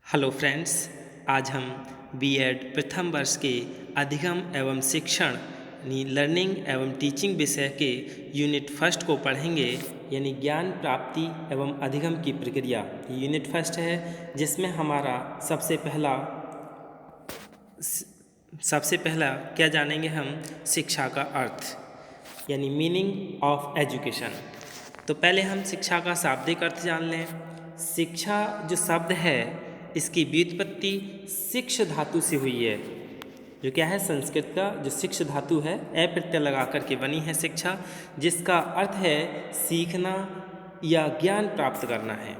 Hello friends, आज हम BEd प्रथम वर्ष के अधिगम एवं शिक्षण यानी लर्निंग एवं टीचिंग विषय के यूनिट फर्स्ट को पढ़ेंगे, यानी ज्ञान प्राप्ति एवं अधिगम की प्रक्रिया। यूनिट फर्स्ट है जिसमें हमारा सबसे पहला क्या जानेंगे हम, शिक्षा का अर्थ यानी मीनिंग ऑफ एजुकेशन। तो पहले हम शिक्षा का शाब्दिक अर्थ जान लें। शिक्षा जो शब्द है इसकी व्युत्पत्ति शिक्ष धातु से हुई है, जो क्या है संस्कृत का जो शिक्ष धातु है ए प्रत्यय लगा करके बनी है शिक्षा, जिसका अर्थ है सीखना या ज्ञान प्राप्त करना है।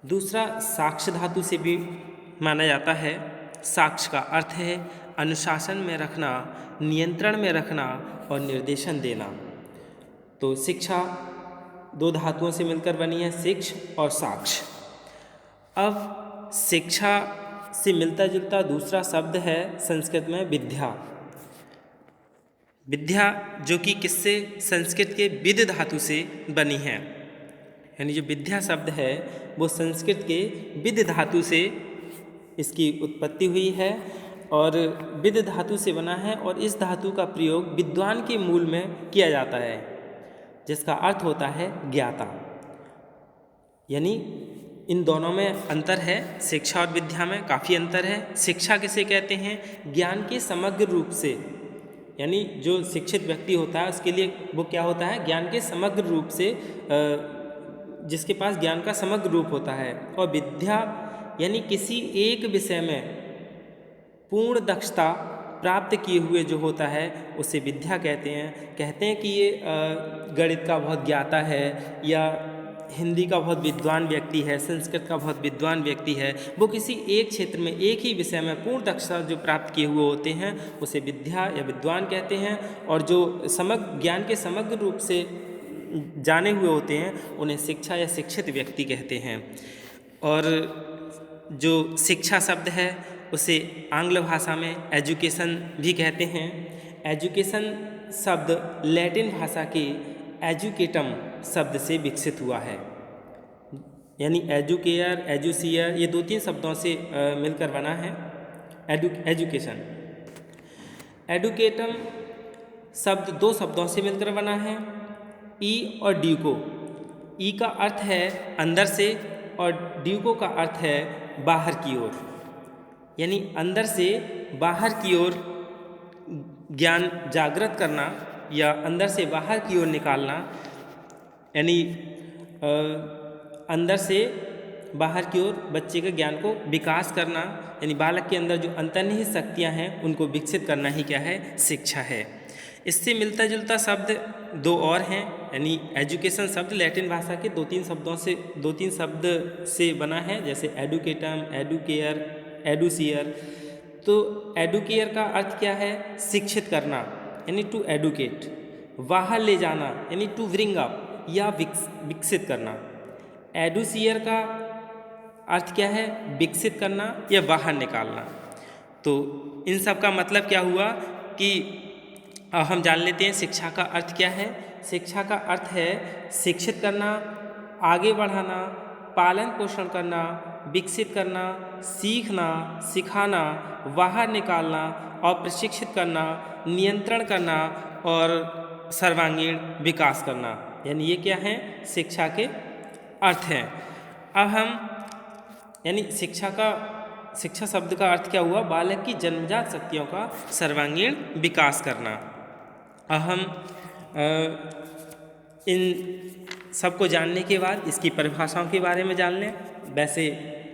दूसरा साक्ष धातु से भी माना जाता है। साक्ष का अर्थ है अनुशासन में रखना, नियंत्रण में रखना और निर्देशन देना। तो शिक्षा दो धातुओं से मिलकर बनी है, शिक्ष और साक्ष। अब शिक्षा से मिलता जुलता दूसरा शब्द है संस्कृत में विद्या। विद्या जो कि किससे, संस्कृत के विद धातु से बनी है, यानी जो विद्या शब्द है वो संस्कृत के विद धातु से इसकी उत्पत्ति हुई है और विद धातु से बना है। और इस धातु का प्रयोग विद्वान के मूल में किया जाता है, जिसका अर्थ होता है ज्ञाता। यानी इन दोनों में अंतर है, शिक्षा और विद्या में काफ़ी अंतर है। शिक्षा किसे कहते हैं, ज्ञान के समग्र रूप से, यानी जो शिक्षित व्यक्ति होता है उसके लिए वो क्या होता है, ज्ञान के समग्र रूप से, जिसके पास ज्ञान का समग्र रूप होता है। और विद्या यानी किसी एक विषय में पूर्ण दक्षता प्राप्त किए हुए जो होता है उसे विद्या कहते हैं कि ये गणित का बहुत ज्ञाता है या हिंदी का बहुत विद्वान व्यक्ति है, संस्कृत का बहुत विद्वान व्यक्ति है, वो किसी एक क्षेत्र में एक ही विषय में पूर्ण दक्षता जो प्राप्त किए हुए होते हैं उसे विद्या या विद्वान कहते हैं। और जो समग्र ज्ञान के समग्र रूप से जाने हुए होते हैं उन्हें शिक्षा या शिक्षित व्यक्ति कहते हैं। और जो शिक्षा शब्द है उसे आंग्ल भाषा में एजुकेशन भी कहते हैं। एजुकेशन शब्द लैटिन भाषा के एजुकेटम शब्द से विकसित हुआ है, यानी एजुकेयर, एजुसियर, ये दो तीन शब्दों से मिलकर बना है एजुकेशन। एडुकेटम शब्द दो शब्दों से मिलकर बना है, ई और ड्यूको। ई का अर्थ है अंदर से और ड्यूको का अर्थ है बाहर की ओर, यानी अंदर से बाहर की ओर ज्ञान जागृत करना या अंदर से बाहर की ओर निकालना, यानी अंदर से बाहर की ओर बच्चे के ज्ञान को विकास करना, यानी बालक के अंदर जो अंतर्निहित शक्तियाँ हैं उनको विकसित करना ही क्या है, शिक्षा है। इससे मिलता जुलता शब्द दो और हैं, यानी एजुकेशन शब्द लैटिन भाषा के दो तीन शब्द से बना है, जैसे एडुकेटम, एडुकेयर, एडुसियर। तो एडुकेयर का अर्थ क्या है, शिक्षित करना यानी टू एडुकेट, बाहर ले जाना यानी टू ब्रिंग अप या विकसित करना। एडुसियर का अर्थ क्या है, विकसित करना या बाहर निकालना। तो इन सब का मतलब क्या हुआ कि हम जान लेते हैं शिक्षा का अर्थ क्या है। शिक्षा का अर्थ है शिक्षित करना, आगे बढ़ाना, पालन पोषण करना, विकसित करना, सीखना, सिखाना, बाहर निकालना और प्रशिक्षित करना, नियंत्रण करना और सर्वांगीण विकास करना, यानी ये क्या है, शिक्षा के अर्थ हैं। अब हम यानी शिक्षा शब्द का अर्थ क्या हुआ, बालक की जन्मजात शक्तियों का सर्वांगीण विकास करना। अब हम इन सबको जानने के बाद इसकी परिभाषाओं के बारे में जान लें। वैसे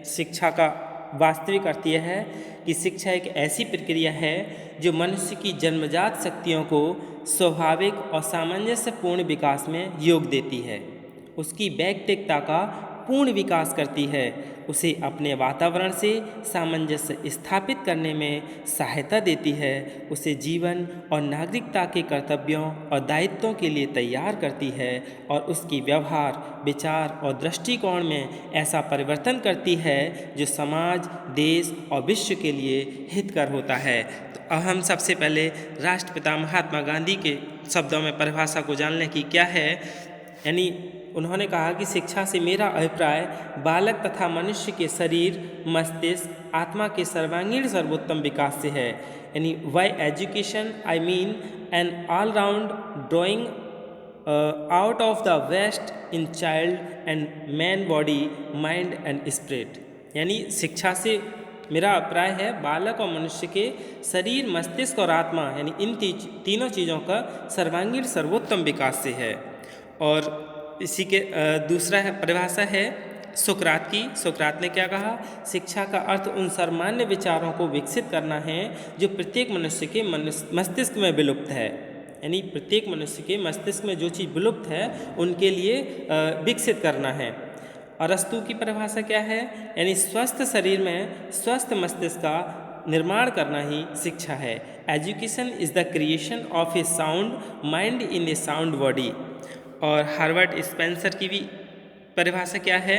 शिक्षा का वास्तविक अर्थ यह है कि शिक्षा एक ऐसी प्रक्रिया है जो मनुष्य की जन्मजात शक्तियों को स्वाभाविक और सामंजस्यपूर्ण विकास में योग देती है, उसकी व्यक्तित्वता का पूर्ण विकास करती है, उसे अपने वातावरण से सामंजस्य स्थापित करने में सहायता देती है, उसे जीवन और नागरिकता के कर्तव्यों और दायित्वों के लिए तैयार करती है और उसकी व्यवहार, विचार और दृष्टिकोण में ऐसा परिवर्तन करती है जो समाज, देश और विश्व के लिए हितकर होता है। तो अब हम सबसे पहले राष्ट्रपिता महात्मा गांधी के शब्दों में परिभाषा को जान लें कि क्या है, यानी उन्होंने कहा कि शिक्षा से मेरा अभिप्राय बालक तथा मनुष्य के शरीर, मस्तिष्क, आत्मा के सर्वांगीण सर्वोत्तम विकास से है। यानी by education I mean an all round drawing out of the best in child and man body, mind and spirit. यानी शिक्षा से मेरा अभिप्राय है बालक और मनुष्य के शरीर, मस्तिष्क और आत्मा यानी इन तीनों चीज़ों का सर्वांगीण सर्वोत्तम विकास से है। और इसी के दूसरा परिभाषा है सुकरात की। सुकरात ने क्या कहा? शिक्षा का अर्थ उन सर्वमान्य विचारों को विकसित करना है जो प्रत्येक मनुष्य के मस्तिष्क में विलुप्त है। यानी प्रत्येक मनुष्य के मस्तिष्क में जो चीज़ विलुप्त है उनके लिए विकसित करना है। अरस्तु की परिभाषा क्या है? यानी स्वस्थ शरीर में स्वस्थ मस्तिष्क का निर्माण करना ही शिक्षा है। Education is the creation of A sound mind in A sound body. और हार्वर्ड स्पेंसर की भी परिभाषा क्या है?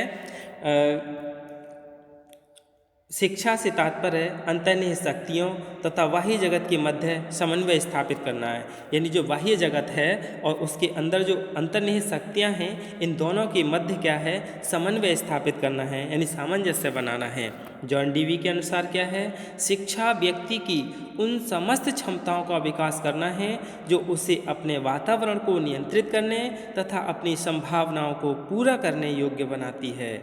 शिक्षा से तात्पर्य अंतर्निहित शक्तियों तथा बाह्य जगत के मध्य समन्वय स्थापित करना है। यानी जो बाह्य जगत है और उसके अंदर जो अंतर्निहित शक्तियाँ हैं, इन दोनों के मध्य क्या है? समन्वय स्थापित करना है, यानी सामंजस्य बनाना है। जॉन डीवी के अनुसार क्या है? शिक्षा व्यक्ति की उन समस्त क्षमताओं का विकास करना है जो उसे अपने वातावरण को नियंत्रित करने तथा अपनी संभावनाओं को पूरा करने योग्य बनाती है।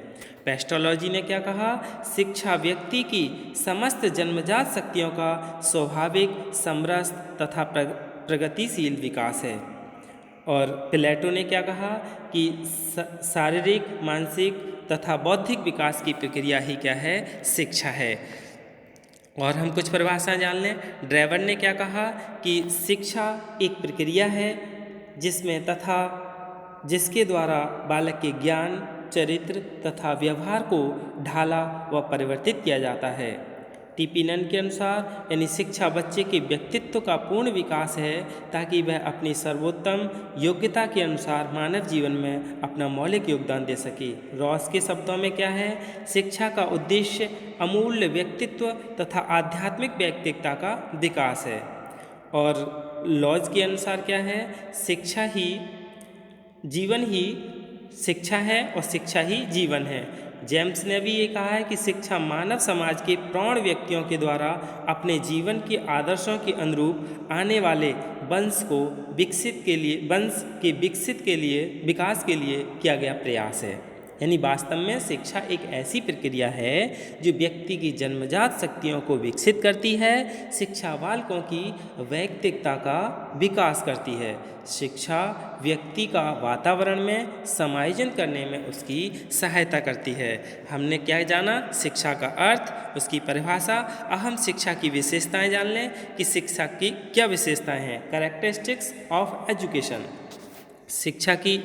पेस्टोलॉजी ने क्या कहा? शिक्षा व्यक्ति की समस्त जन्मजात शक्तियों का स्वाभाविक, समरस तथा प्रगतिशील विकास है। और प्लेटो ने क्या कहा कि शारीरिक, मानसिक तथा बौद्धिक विकास की प्रक्रिया ही क्या है? शिक्षा है। और हम कुछ परिभाषाएं जान लें। ड्रेवर ने क्या कहा कि शिक्षा एक प्रक्रिया है जिसमें तथा जिसके द्वारा बालक के ज्ञान, चरित्र तथा व्यवहार को ढाला व परिवर्तित किया जाता है। टीपी नन के अनुसार यानी शिक्षा बच्चे के व्यक्तित्व का पूर्ण विकास है ताकि वह अपनी सर्वोत्तम योग्यता के अनुसार मानव जीवन में अपना मौलिक योगदान दे सके। रॉस के शब्दों में क्या है? शिक्षा का उद्देश्य अमूल्य व्यक्तित्व तथा आध्यात्मिक व्यक्तित्व का विकास है। और लॉज के अनुसार क्या है? जीवन ही शिक्षा है और शिक्षा ही जीवन है। जेम्स ने भी ये कहा है कि शिक्षा मानव समाज के प्रौढ़ व्यक्तियों के द्वारा अपने जीवन के आदर्शों के अनुरूप आने वाले वंश के विकास के लिए किया गया प्रयास है। यानी वास्तव में शिक्षा एक ऐसी प्रक्रिया है जो व्यक्ति की जन्मजात शक्तियों को विकसित करती है। शिक्षा बालकों की व्यक्तित्व का विकास करती है। शिक्षा व्यक्ति का वातावरण में समायोजन करने में उसकी सहायता करती है। हमने क्या जाना? शिक्षा का अर्थ, उसकी परिभाषा। अब हम शिक्षा की विशेषताएं जान लें कि शिक्षा की क्या विशेषताएं हैं। Characteristics of education. शिक्षा की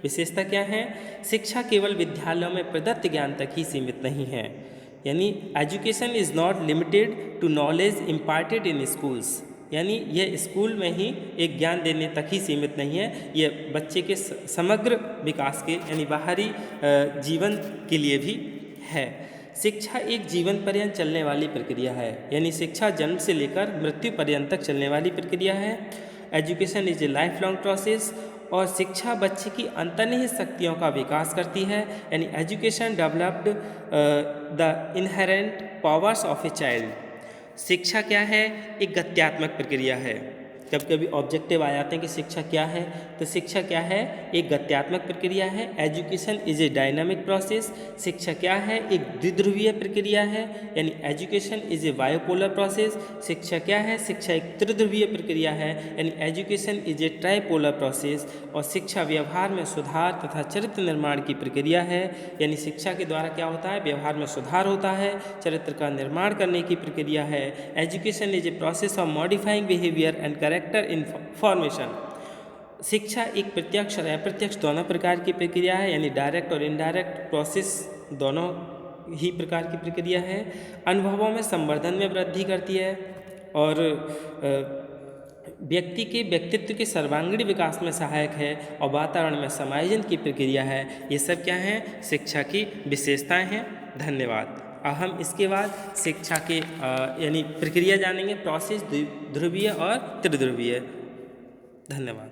विशेषता क्या है? शिक्षा केवल विद्यालयों में प्रदत्त ज्ञान तक ही सीमित नहीं है। यानी education is not limited to knowledge imparted in schools. यानी यह स्कूल में ही एक ज्ञान देने तक ही सीमित नहीं है, यह बच्चे के समग्र विकास के यानी बाहरी जीवन के लिए भी है। शिक्षा एक जीवन पर्यंत चलने वाली प्रक्रिया है। यानी शिक्षा जन्म से लेकर मृत्यु पर्यंत तक चलने वाली प्रक्रिया है। Education is a life long process. और शिक्षा बच्चे की अंतर्निहित शक्तियों का विकास करती है। यानी education developed the inherent powers of a child. शिक्षा क्या है? एक गत्यात्मक प्रक्रिया है। कभी कभी ऑब्जेक्टिव आ जाते हैं कि शिक्षा क्या है, तो शिक्षा क्या है? एक गत्यात्मक प्रक्रिया है। Education is a dynamic process. शिक्षा क्या है? एक द्विध्रुवीय प्रक्रिया है। यानी education is a bipolar process. शिक्षा क्या है? शिक्षा एक त्रिध्रुवीय प्रक्रिया है। यानी education is a tripolar process. और शिक्षा व्यवहार में सुधार तथा चरित्र निर्माण की प्रक्रिया है। यानी शिक्षा के द्वारा क्या होता है? व्यवहार में सुधार होता है, चरित्र का निर्माण करने की प्रक्रिया है। Education is a process of modifying behaviour and character in formation. शिक्षा एक प्रत्यक्ष और अप्रत्यक्ष दोनों प्रकार की प्रक्रिया है। यानी डायरेक्ट और इनडायरेक्ट प्रोसेस दोनों ही प्रकार की प्रक्रिया है। अनुभवों में संवर्धन में वृद्धि करती है और व्यक्ति के व्यक्तित्व के सर्वांगीण विकास में सहायक है और वातावरण में समायोजन की प्रक्रिया है। ये सब क्या हैं? शिक्षा की विशेषताएं हैं। धन्यवाद। अब हम इसके बाद शिक्षा के यानी प्रक्रिया जानेंगे, प्रोसेस, द्विध्रुवीय और त्रिध्रुवीय। धन्यवाद।